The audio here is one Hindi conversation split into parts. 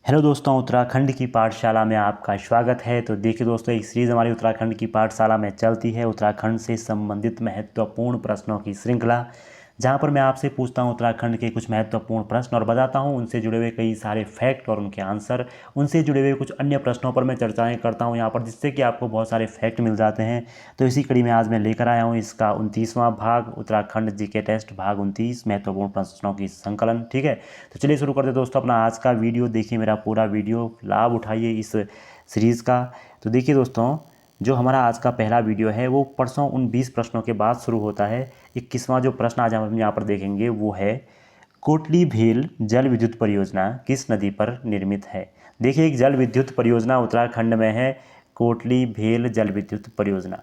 हेलो दोस्तों, उत्तराखंड की पाठशाला में आपका स्वागत है। तो देखिए दोस्तों, एक सीरीज़ हमारी उत्तराखंड की पाठशाला में चलती है, उत्तराखंड से संबंधित महत्वपूर्ण प्रश्नों की श्रृंखला, जहां पर मैं आपसे पूछता हूं उत्तराखंड के कुछ महत्वपूर्ण प्रश्न और बताता हूं उनसे जुड़े हुए कई सारे फैक्ट और उनके आंसर। उनसे जुड़े हुए कुछ अन्य प्रश्नों पर मैं चर्चाएं करता हूं यहाँ पर, जिससे कि आपको बहुत सारे फैक्ट मिल जाते हैं। तो इसी कड़ी में आज मैं लेकर आया हूँ इसका 29वां भाग, उत्तराखंड जीके टेस्ट भाग 29, महत्वपूर्ण प्रश्नों की संकलन। ठीक है, तो चलिए शुरू करते दोस्तों अपना आज का वीडियो। देखिए मेरा पूरा वीडियो, लाभ उठाइए इस सीरीज़ का। तो देखिए दोस्तों, जो हमारा आज का पहला वीडियो है वो परसों उन 20 प्रश्नों के बाद शुरू होता है। 21वां जो प्रश्न आज हम यहाँ पर देखेंगे वो है, कोटली भेल जल विद्युत परियोजना किस नदी पर निर्मित है। देखिए, एक जल विद्युत परियोजना उत्तराखंड में है, कोटली भेल जल विद्युत परियोजना।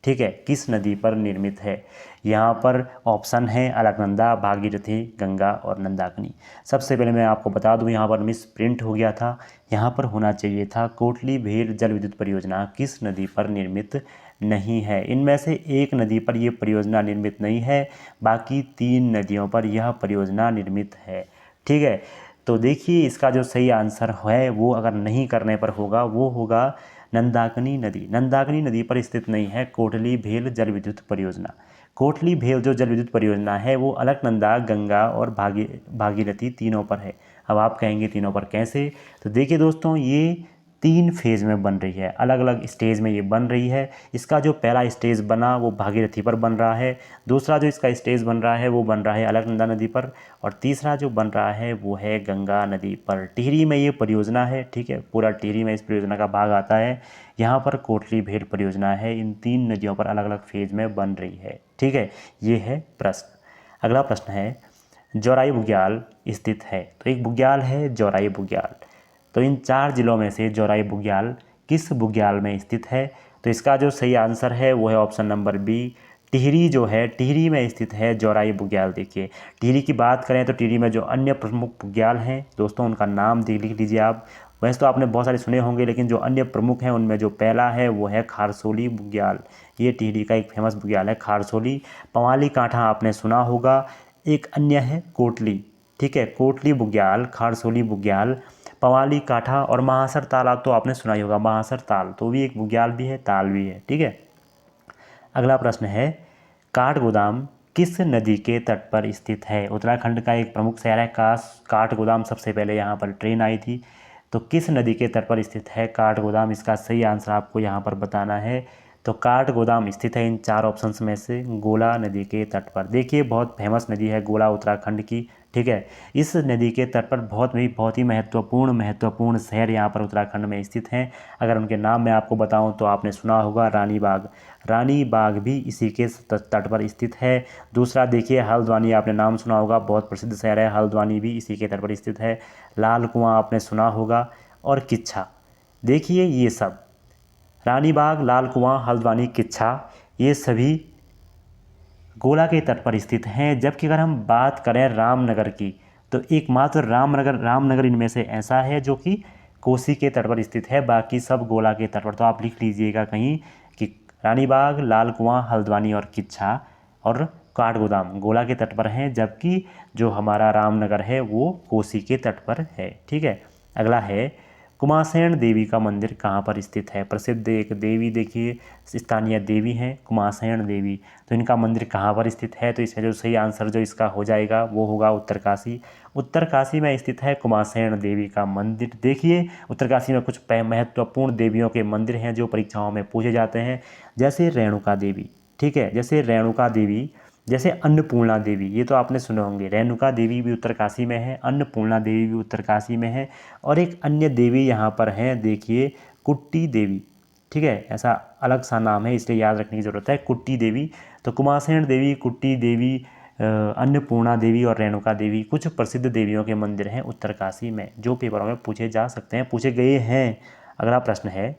ठीक है, किस नदी पर निर्मित है। यहाँ पर ऑप्शन है अलकनंदा, भागीरथी, गंगा और नंदाकिनी। सबसे पहले मैं आपको बता दूं, यहाँ पर मिस प्रिंट हो गया था, यहाँ पर होना चाहिए था कोटली भेल जल विद्युत परियोजना किस नदी पर निर्मित नहीं है। इनमें से एक नदी पर यह परियोजना निर्मित नहीं है, बाकी 3 नदियों पर यह परियोजना निर्मित है। ठीक है, तो देखिए इसका जो सही आंसर है वो अगर नहीं करने पर होगा वो होगा नंदाकिनी नदी। नंदाकिनी नदी पर स्थित नहीं है कोटली भेल जल विद्युत परियोजना। कोटली भेल जो जल विद्युत परियोजना है वो अलकनंदा, गंगा और भागीरथी तीनों पर है। अब आप कहेंगे तीनों पर कैसे। तो देखिए दोस्तों, ये 3 फेज़ में बन रही है, अलग अलग स्टेज में ये बन रही है। इसका जो पहला स्टेज बना वो भागीरथी पर बन रहा है, दूसरा जो इसका स्टेज बन रहा है वो बन रहा है अलकनंदा नदी पर, और तीसरा जो बन रहा है वो है गंगा नदी पर। टिहरी में ये परियोजना है। ठीक है, पूरा टिहरी में इस परियोजना का भाग आता है। यहाँ पर कोटली भेल परियोजना है, इन 3 नदियों पर अलग अलग फेज में बन रही है। ठीक है, ये है प्रश्न। अगला प्रश्न है, जौराई बुग्याल स्थित है। तो एक बुग्याल है जौराई बुग्याल, तो इन 4 जिलों में से जौराई बुग्याल किस बुग्याल में स्थित है। तो इसका जो सही आंसर है वो है ऑप्शन नंबर बी, टिहरी जो है, टिहरी में स्थित है जौराई बुग्याल। देखिए, टिहरी की बात करें तो टिहरी में जो अन्य प्रमुख बुग्याल हैं दोस्तों, उनका नाम लिख लीजिए आप। वैसे तो आपने बहुत सारे सुने होंगे, लेकिन जो अन्य प्रमुख हैं उनमें जो पहला है वो है खारसोली बुग्याल। ये टिहरी का एक फेमस बुग्याल है, खारसोली। पवाली कांठा आपने सुना होगा। एक अन्य है कोटली। ठीक है, कोटली बुग्याल, खारसोली बुग्याल, पवाली कांठा और महासर ताल आप तो आपने सुना ही होगा। महासर ताल तो भी एक बुग्याल भी है, ताल भी है। ठीक है, अगला प्रश्न है, काठगोदाम किस नदी के तट पर स्थित है। उत्तराखंड का एक प्रमुख शहर है काठगोदाम, सबसे पहले यहाँ पर ट्रेन आई थी। तो किस नदी के तट पर स्थित है काठगोदाम, इसका सही आंसर आपको यहाँ पर बताना है। तो काठगोदाम स्थित है इन 4 ऑप्शंस में से गोला नदी के तट पर। देखिए, बहुत फेमस नदी है गोला उत्तराखंड की। ठीक है, इस नदी के तट पर बहुत ही महत्वपूर्ण शहर यहाँ पर उत्तराखंड में स्थित हैं। अगर उनके नाम मैं आपको बताऊं तो आपने सुना होगा रानी बाग। रानी बाग भी इसी के तट पर स्थित है। दूसरा देखिए, हल्द्वानी आपने नाम सुना होगा, बहुत प्रसिद्ध शहर है, हल्द्वानी भी इसी के तट पर स्थित है। लाल कुआं आपने सुना होगा, और किच्छा। देखिए ये सब, रानी बाग, लाल कुआं, हल्द्वानी, किच्छा, ये सभी गोला के तट पर स्थित हैं। जबकि अगर हम बात करें रामनगर की, तो एकमात्र रामनगर इनमें से ऐसा है जो कि कोसी के तट पर स्थित है, बाकी सब गोला के तट पर। तो आप लिख लीजिएगा कहीं कि रानी बाग, लाल कुआं, हल्द्वानी और किच्छा और काठगोदाम गोला के तट पर हैं, जबकि जो हमारा रामनगर है वो कोसी के तट पर है। ठीक है, अगला है, कुमासेन देवी का मंदिर कहाँ पर स्थित है। प्रसिद्ध एक देवी, देखिए स्थानीय देवी हैं कुमासेन देवी, तो इनका मंदिर कहाँ पर स्थित है। तो इसमें जो सही आंसर जो इसका हो जाएगा वो होगा उत्तरकाशी। उत्तरकाशी में स्थित है कुमासेन देवी का मंदिर। देखिए, उत्तरकाशी में कुछ महत्वपूर्ण देवियों के मंदिर हैं जो परीक्षाओं में पूछे जाते हैं, जैसे रेणुका देवी। ठीक है, जैसे रेणुका देवी, जैसे अन्नपूर्णा देवी, ये तो आपने सुने होंगे। रेणुका देवी भी उत्तरकाशी में है, अन्नपूर्णा देवी भी उत्तरकाशी में है, और एक अन्य देवी यहाँ पर हैं, देखिए कुट्टी देवी। ठीक है, ऐसा अलग सा नाम है इसलिए याद रखने की ज़रूरत है, कुट्टी देवी। तो कुमासेन देवी, कुट्टी देवी, अन्नपूर्णा देवी और रेणुका देवी कुछ प्रसिद्ध देवियों के मंदिर हैं उत्तरकाशी में, जो पेपरों में पूछे जा सकते हैं, पूछे गए हैं। अगला प्रश्न है,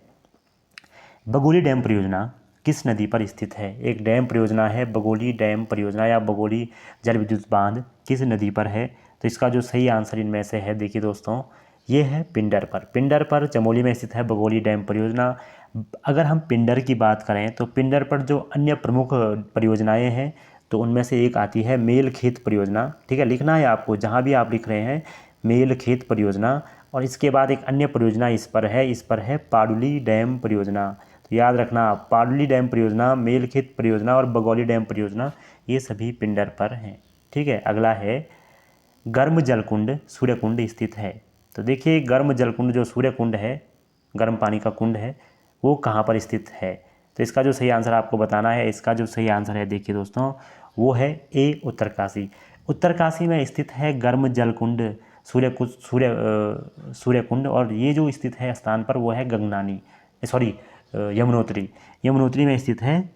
बगोली डैम परियोजना किस नदी पर स्थित है। एक डैम परियोजना है बगोली डैम परियोजना या बगोली जल विद्युत बांध, किस नदी पर है। तो इसका जो सही आंसर इनमें से है, देखिए दोस्तों, ये है पिंडर पर। पिंडर पर चमोली में स्थित है बगोली डैम परियोजना। अगर हम पिंडर की बात करें तो पिंडर पर जो अन्य प्रमुख परियोजनाएं हैं, तो उनमें से एक आती है मेल खेत परियोजना। ठीक है, लिखना है आपको, जहाँ भी आप लिख रहे हैं मेलखेत परियोजना, और इसके बाद एक अन्य परियोजना इस पर है पाडुली डैम परियोजना। तो याद रखना आप, पाडुली डैम परियोजना, मेलखेत परियोजना और बगौली डैम परियोजना ये सभी पिंडर पर हैं। ठीक है, अगला है गर्म जलकुंड सूर्यकुंड स्थित है। तो देखिए गर्म जलकुंड जो सूर्यकुंड है, गर्म पानी का कुंड है, वो कहाँ पर स्थित है। तो इसका जो सही आंसर आपको बताना है, इसका जो सही आंसर है देखिए दोस्तों, वो है ए उत्तरकाशी। उत्तरकाशी में स्थित है गर्म जलकुंड सूर्यकुंड, और ये जो स्थित है स्थान पर वो है गंगनानी, सॉरी यमुनोत्री, यमुनोत्री में स्थित है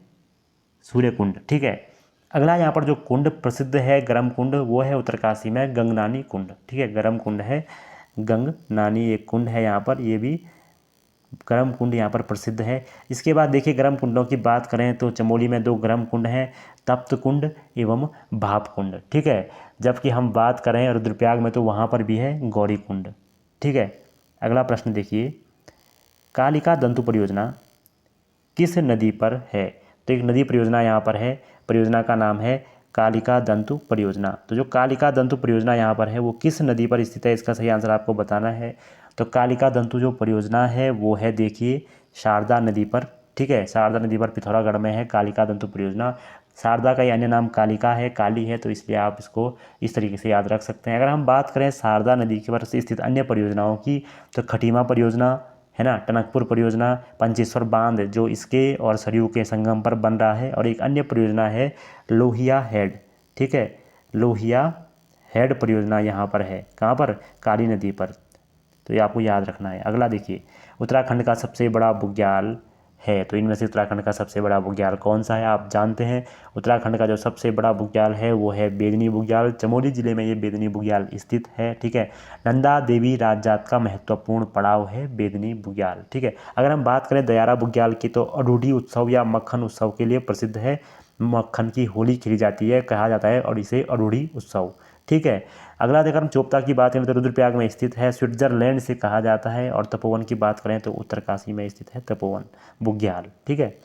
सूर्यकुंड। ठीक है, अगला यहाँ पर जो कुंड प्रसिद्ध है गर्म कुंड, वो है उत्तरकाशी में गंगनानी कुंड। ठीक है, गर्म कुंड है गंगनानी एक कुंड है यहाँ पर, ये भी गर्म कुंड यहाँ पर प्रसिद्ध है। इसके बाद देखिए गर्म कुंडों की बात करें तो चमोली में 2 गर्म कुंड हैं, तप्त कुंड एवं भाप कुंड। ठीक है, जबकि हम बात करें रुद्रप्रयाग में तो वहाँ पर भी है गौरी कुंड। ठीक है, अगला प्रश्न देखिए, कालिका दंतु परियोजना किस नदी पर है। तो एक नदी परियोजना यहाँ पर है, परियोजना का नाम है कालिका दंतु परियोजना। तो जो कालिका दंतु परियोजना यहाँ पर है वो किस नदी पर स्थित है, इसका सही आंसर आपको बताना है। तो कालिका दंतु जो परियोजना है वो है देखिए शारदा नदी पर। ठीक है, शारदा नदी पर पिथौरागढ़ में है कालिका दंतु परियोजना। शारदा का ही अन्य नाम कालिका है, काली है, तो इसलिए आप इसको इस तरीके से याद रख सकते हैं। अगर हम बात करें शारदा नदी के पर स्थित अन्य परियोजनाओं की, तो खटीमा परियोजना है ना, टनकपुर परियोजना, पंचेश्वर बांध जो इसके और सरयू के संगम पर बन रहा है, और एक अन्य परियोजना है लोहिया हेड। ठीक है, लोहिया हेड परियोजना यहाँ पर है, कहाँ पर, काली नदी पर। तो ये आपको याद रखना है। अगला देखिए, उत्तराखंड का सबसे बड़ा बुग्याल है। तो इनमें से उत्तराखंड का सबसे बड़ा बुग्याल कौन सा है, आप जानते हैं। उत्तराखंड का जो सबसे बड़ा बुग्याल है वो है बेदनी बुग्याल। चमोली जिले में ये बेदनी बुग्याल स्थित है। ठीक है, नंदा देवी राजजात का महत्वपूर्ण पड़ाव है बेदनी बुग्याल। ठीक है, अगर हम बात करें दयारा बुग्याल की, तो अडूढ़ी उत्सव या मक्खन उत्सव के लिए प्रसिद्ध है। मक्खन की होली खेली जाती है, कहा जाता है, और इसे अडूढ़ी उत्सव। ठीक है, अगला देखकर हम चोपता की बात करें तो रुद्रप्रयाग में स्थित है, स्विट्जरलैंड से कहा जाता है। और तपोवन की बात करें तो उत्तरकाशी में स्थित है तपोवन बुग्याल। ठीक है,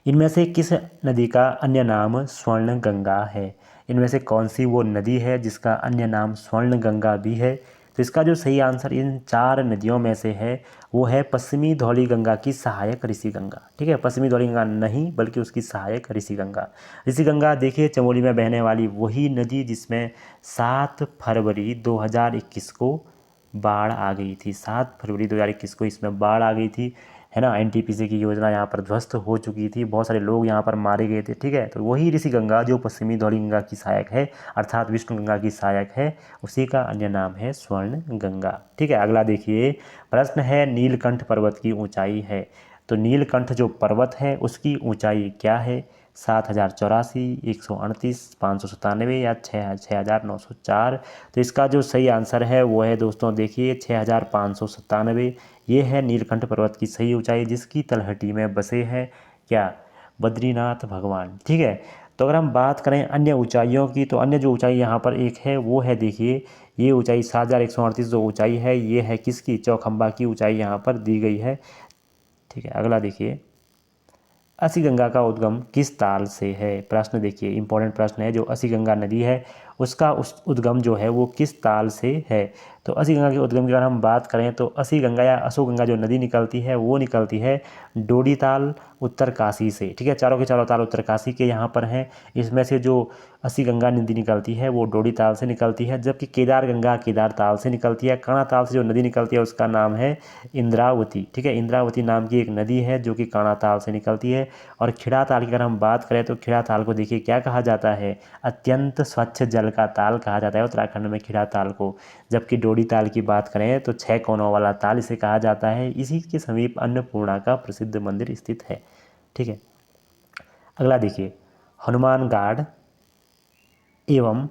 इनमें से किस नदी का अन्य नाम स्वर्ण गंगा है। इनमें से कौन सी वो नदी है जिसका अन्य नाम स्वर्ण गंगा भी है। तो इसका जो सही आंसर इन 4 नदियों में से है वो है पश्चिमी धौली गंगा की सहायक ऋषि गंगा। ठीक है, पश्चिमी धौली गंगा नहीं बल्कि उसकी सहायक ऋषि गंगा। ऋषि गंगा देखिए चमोली में बहने वाली वही नदी जिसमें 7 फरवरी 2021 को बाढ़ आ गई थी। 7 फरवरी 2021 को इसमें बाढ़ आ गई थी, है ना। एनटीपीसी की योजना यहाँ पर ध्वस्त हो चुकी थी, बहुत सारे लोग यहाँ पर मारे गए थे। ठीक है, तो वही ऋषि गंगा जो पश्चिमी धौली गंगा की सहायक है, अर्थात विष्णु गंगा की सहायक है, उसी का अन्य नाम है स्वर्ण गंगा। ठीक है, अगला देखिए प्रश्न है नीलकंठ पर्वत की ऊंचाई है। तो नीलकंठ जो पर्वत है उसकी ऊंचाई क्या है, 7084, 138, 597 या 6904। तो इसका जो सही आंसर है वो है दोस्तों देखिए 6597। ये है नीलकंठ पर्वत की सही ऊंचाई, जिसकी तलहटी में बसे हैं क्या, बद्रीनाथ भगवान। ठीक है, तो अगर हम बात करें अन्य ऊंचाइयों की, तो अन्य जो ऊंचाई यहाँ पर एक है वो है देखिए ये ऊंचाई 7138 जो ऊंचाई है ये है किसकी, चौखंबा की ऊंचाई यहाँ पर दी गई है। ठीक है, अगला देखिए असी गंगा का उद्गम किस ताल से है। प्रश्न देखिए इंपॉर्टेंट प्रश्न है, जो असी गंगा नदी है उसका उद्गम जो है वो किस ताल से है। तो असी गंगा के उद्गम की अगर हम बात करें तो असी गंगा या असो गंगा जो नदी निकलती है वो निकलती है डोडी ताल उत्तरकाशी से। ठीक है, चारों के चारों ताल उत्तरकाशी के यहाँ पर हैं। इसमें से जो असी गंगा नदी निकलती है वो डोडी ताल से निकलती है, जबकि केदार गंगा केदार ताल से निकलती है। काणा ताल से जो नदी निकलती है उसका नाम है इंद्रावती। ठीक है, इंद्रावती नाम की एक नदी है जो कि काणा ताल से निकलती है। और खिड़ा ताल की अगर हम बात करें तो खिड़ा ताल को देखिए क्या कहा जाता है, अत्यंत स्वच्छ जल का ताल कहा जाता है उत्तराखंड में खिड़ा ताल को। जबकि डोडी ताल की बात करें तो 6 कोनों वाला ताल इसे कहा जाता है। इसी के समीप अन्नपूर्णा का प्रसिद्ध मंदिर स्थित है। ठीक है, अगला देखिए हनुमान घाट एवं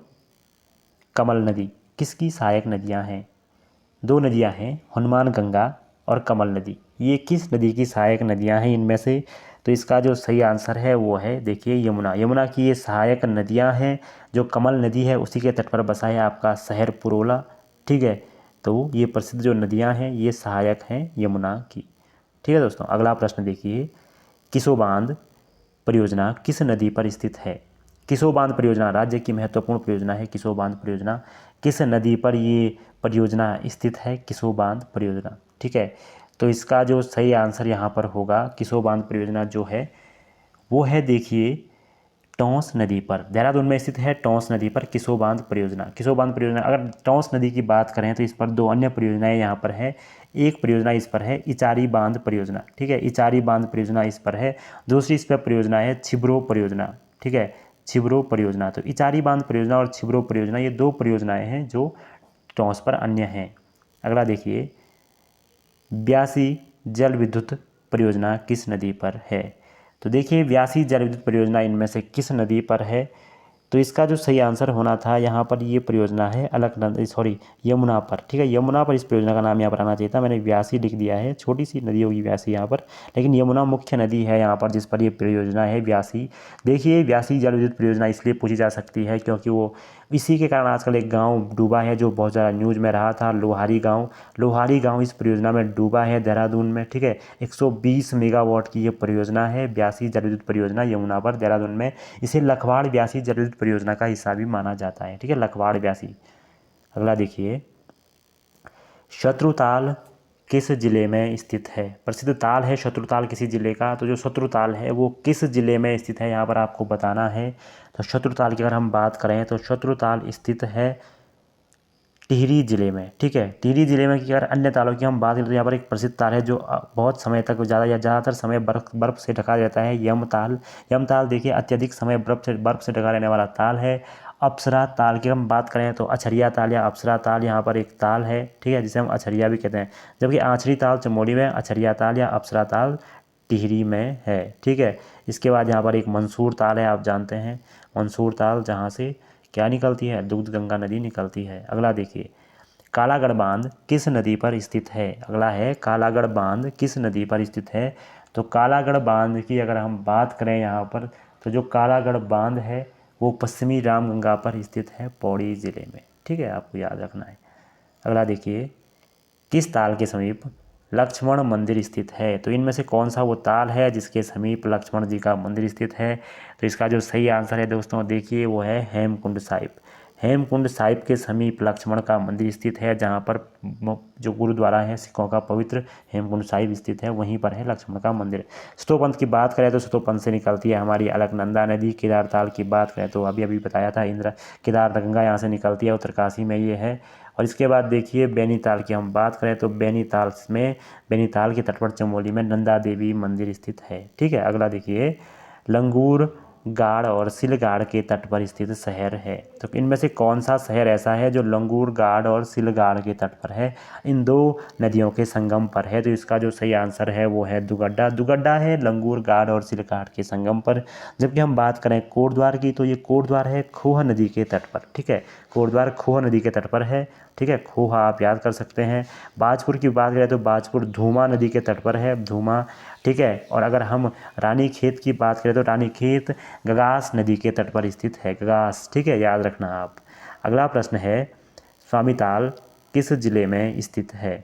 कमल नदी किसकी सहायक नदियां हैं। 2 नदियां हैं, हनुमान गंगा और कमल नदी। ये किस नदी की सहायक नदियां हैं इनमें से। तो इसका जो सही आंसर है वो है देखिए यमुना। यमुना की ये सहायक नदियां हैं। जो कमल नदी है उसी के तट पर बसा है आपका शहर पुरोला। ठीक है, तो ये प्रसिद्ध जो नदियां हैं ये सहायक हैं यमुना की। ठीक है दोस्तों, अगला प्रश्न देखिए किसो बांध परियोजना किस नदी पर स्थित है। किसो बांध परियोजना राज्य की महत्वपूर्ण परियोजना है। किसो बांध परियोजना किस नदी पर ये परियोजना स्थित है? किसो बांध परियोजना। ठीक है, तो इसका जो सही आंसर यहाँ पर होगा, किसो बांध परियोजना जो है वो है, देखिए, टोंस नदी पर, देहरादून में स्थित है टोंस नदी पर किसो बांध परियोजना। किसो बांध परियोजना, अगर टोंस नदी की बात करें तो इस पर दो अन्य परियोजनाएं यहाँ पर है। एक परियोजना इस पर है इचारी बांध परियोजना। ठीक है, इचारी बांध परियोजना इस पर है। दूसरी इस पर परियोजना है छिब्रो परियोजना। ठीक है, छिब्रो परियोजना। तो इचारी बांध परियोजना और छिब्रो परियोजना ये दो परियोजनाएं हैं जो टोंस पर अन्य हैं। अगला देखिए, ब्यासी जल विद्युत परियोजना किस नदी पर है? तो देखिए, ब्यासी जल विद्युत परियोजना इनमें से किस नदी पर है? तो इसका जो सही आंसर होना था यहाँ पर, ये परियोजना है अलकनंदा, सॉरी, यमुना पर। ठीक है, यमुना पर इस परियोजना का नाम यहाँ पर आना चाहिए था, मैंने व्यासी लिख दिया है, छोटी सी नदी होगी व्यासी यहाँ पर, लेकिन यमुना मुख्य नदी है यहाँ पर जिस पर ये परियोजना है व्यासी। देखिए, व्यासी जल विद्युत परियोजना इसलिए पूछी जा सकती है क्योंकि वो इसी के कारण आजकल एक गांव डूबा है जो बहुत ज़्यादा न्यूज़ में रहा था, लोहारी गांव। लोहारी गांव इस परियोजना में डूबा है देहरादून में। ठीक है, 120 मेगावाट की ये परियोजना है, ब्यासी जल विद्युत परियोजना यमुना पर देहरादून में। इसे लखवाड़ ब्यासी जल विद्युत परियोजना का हिस्सा भी माना जाता है। ठीक है, लखवाड़ ब्यासी। अगला देखिए, शत्रुताल किस जिले में स्थित है? प्रसिद्ध ताल है शत्रुताल किसी जिले का, तो जो शत्रुताल है वो किस जिले में स्थित है यहाँ पर आपको बताना है। तो शत्रुताल की अगर हम बात करें तो शत्रुताल स्थित है टिहरी जिले में। ठीक है, टिहरी जिले में। कि अगर अन्य तालों की हम बात करें तो यहाँ पर एक प्रसिद्ध ताल है जो बहुत समय तक ज़्यादातर समय बर्फ़ से ढका रहता है, यमताल। यमताल देखिए अत्यधिक समय बर्फ़ से ढका रहने वाला ताल है। अप्सरा ताल की हम बात करें तो अछरिया ताल या अप्सरा ताल यहाँ पर एक ताल है। ठीक है, जिसे हम अछरिया भी कहते हैं, जबकि आँचरी ताल चमोली में, अछरिया ताल या अप्सरा ताल टिहरी में है। ठीक है, इसके बाद यहाँ पर एक मंसूर ताल है, आप जानते हैं मंसूर ताल, जहाँ से क्या निकलती है? दूध गंगा नदी निकलती है। अगला देखिए, कालागढ़ बांध किस नदी पर स्थित है? अगला है, कालागढ़ बांध किस नदी पर स्थित है? तो कालागढ़ बांध की अगर हम बात करें यहाँ पर, तो जो कालागढ़ बांध है वो पश्चिमी रामगंगा पर स्थित है, पौड़ी जिले में। ठीक है, आपको याद रखना है। अगला देखिए, किस ताल के समीप लक्ष्मण मंदिर स्थित है? तो इनमें से कौन सा वो ताल है जिसके समीप लक्ष्मण जी का मंदिर स्थित है? तो इसका जो सही आंसर है दोस्तों, देखिए, वो है हेमकुंड साहिब। हेमकुंड साहिब के समीप लक्ष्मण का मंदिर स्थित है, जहाँ पर जो गुरुद्वारा है सिखों का पवित्र, हेमकुंड साहिब स्थित है, वहीं पर है लक्ष्मण का मंदिर। सतोपंथ की बात करें तो सतोपंथ से निकलती है हमारी अलकनंदा नदी। केदार ताल की बात करें तो अभी बताया था, केदार गंगा यहाँ से निकलती है, उत्तरकाशी में ये है। और इसके बाद देखिए, बैनीताल की हम बात करें तो बैनीताल के तट पर चमोली में नंदा देवी मंदिर स्थित है। ठीक है, अगला देखिए, लंगूर गाड़ और सिलगाड़ के तट पर स्थित शहर है। तो इनमें से कौन सा शहर ऐसा है जो लंगूर गाड़ और सिलगाड़ के तट पर है? इन दो नदियों के संगम पर है। तो इसका जो सही आंसर है वो है दुगड्डा। दुगड्डा है लंगूर गाड़ और सिलगाड़ के संगम पर। जबकि हम बात करें कोटद्वार की, तो ये कोटद्वार है खोह नदी के तट पर। ठीक है, कोटद्वार खोह नदी के तट पर है। ठीक है, खोहा आप याद कर सकते हैं। बाजपुर की बात करें तो बाजपुर धूमा नदी के तट पर है, धूमा। ठीक है, और अगर हम रानीखेत की बात करें तो रानीखेत गगास नदी के तट पर स्थित है, गगास। ठीक है, याद रखना आप। अगला प्रश्न है, स्वामीताल किस जिले में स्थित है?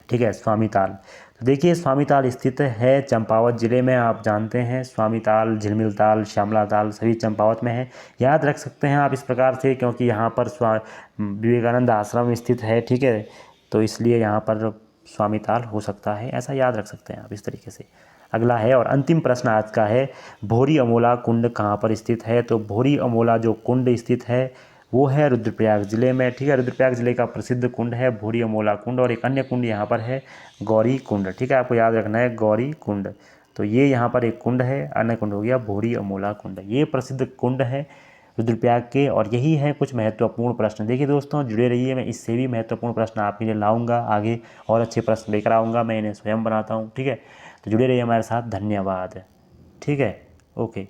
ठीक है, स्वामीताल। तो देखिए, स्वामीताल स्थित है चंपावत जिले में। आप जानते हैं स्वामीताल, झिलमिलताल, श्यामलाताल सभी चंपावत में है। याद रख सकते हैं आप इस प्रकार से, क्योंकि यहाँ पर विवेकानंद आश्रम स्थित है। ठीक है, तो इसलिए यहाँ पर स्वामीताल हो सकता है, ऐसा याद रख सकते हैं आप इस तरीके से। अगला है और अंतिम प्रश्न आज का है, भोरी अमोला कुंड कहाँ पर स्थित है? तो भोरी अमोला जो कुंड स्थित है वो है रुद्रप्रयाग जिले में। ठीक है, रुद्रप्रयाग जिले का प्रसिद्ध कुंड है भोरी अमोला कुंड। और एक अन्य कुंड यहाँ पर है गौरी कुंड। ठीक है, आपको याद रखना है गौरी कुंड। तो ये यहाँ पर एक कुंड है, अन्य कुंड हो गया भोरी अमोला कुंड। ये प्रसिद्ध कुंड है रुद्रप्रयाग के। और यही है कुछ महत्वपूर्ण प्रश्न। देखिए दोस्तों, जुड़े रहिए, मैं इससे भी महत्वपूर्ण प्रश्न आपके लिए लाऊंगा आगे, और अच्छे प्रश्न लेकर आऊँगा। मैं इन्हें स्वयं बनाता हूँ। ठीक है, तो जुड़े रहिए हमारे साथ। धन्यवाद। ठीक है, ओके।